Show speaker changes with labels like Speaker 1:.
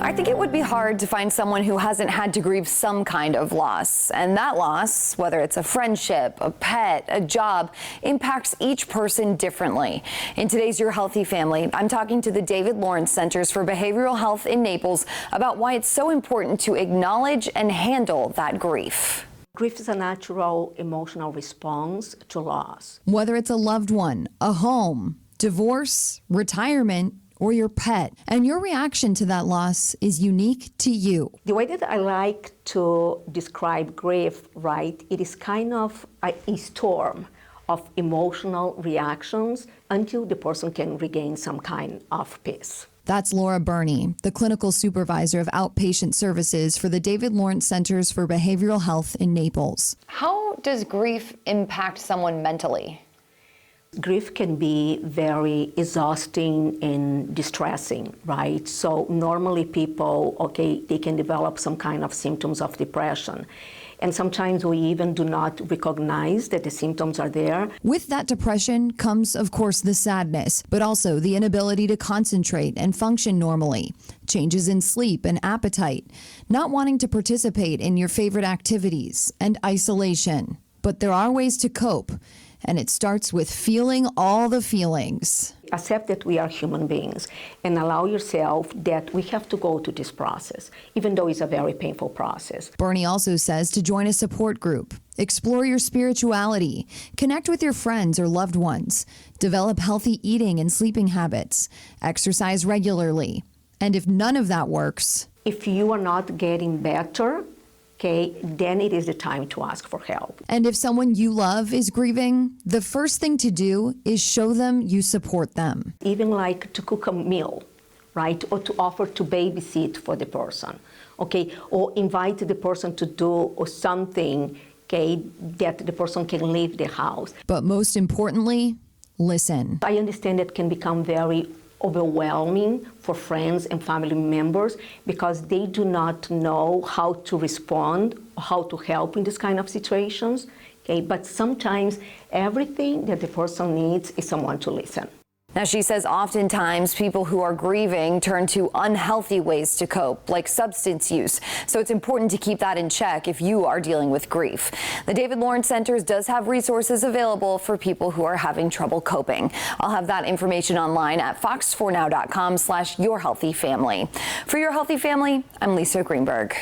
Speaker 1: I think it would be hard to find someone who hasn't had to grieve some kind of loss. And that loss, whether it's a friendship, a pet, a job, impacts each person differently. In today's Your Healthy Family, I'm talking to the David Lawrence Centers for Behavioral Health in Naples about why it's so important to acknowledge and handle that grief.
Speaker 2: Grief is a natural emotional response to loss.
Speaker 1: Whether it's a loved one, a home, divorce, retirement, or your pet, and your reaction to that loss is unique to you.
Speaker 2: The way that I like to describe grief, right, it is kind of a storm of emotional reactions until the person can regain some kind of peace.
Speaker 1: That's Laura Burney, the clinical supervisor of outpatient services for the David Lawrence Centers for Behavioral Health in Naples. How does grief impact someone mentally?
Speaker 2: Grief can be very exhausting and distressing, right? So normally people, they can develop some kind of symptoms of depression. And sometimes we even do not recognize that the symptoms are there.
Speaker 1: With that depression comes, of course, the sadness, but also the inability to concentrate and function normally, changes in sleep and appetite, not wanting to participate in your favorite activities, and isolation. But there are ways to cope. And it starts with feeling all the feelings.
Speaker 2: Accept that we are human beings and allow yourself that we have to go to this process, even though it's a very painful process.
Speaker 1: Bernie also says to join a support group, explore your spirituality, connect with your friends or loved ones, develop healthy eating and sleeping habits, exercise regularly. And if none of that works,
Speaker 2: if you are not getting better, then it is the time to ask for help.
Speaker 1: And if someone you love is grieving, the first thing to do is show them you support them.
Speaker 2: Even like to cook a meal, right? Or to offer to babysit for the person, or invite the person to do something, that the person can leave the house.
Speaker 1: But most importantly, listen.
Speaker 2: I understand that can become very overwhelming for friends and family members because they do not know how to respond, how to help in this kind of situations. But sometimes everything that the person needs is someone to listen.
Speaker 1: Now, she says oftentimes people who are grieving turn to unhealthy ways to cope, like substance use. So it's important to keep that in check if you are dealing with grief. The David Lawrence Centers does have resources available for people who are having trouble coping. I'll have that information online at fox4now.com/yourhealthyfamily. For Your Healthy Family, I'm Lisa Greenberg.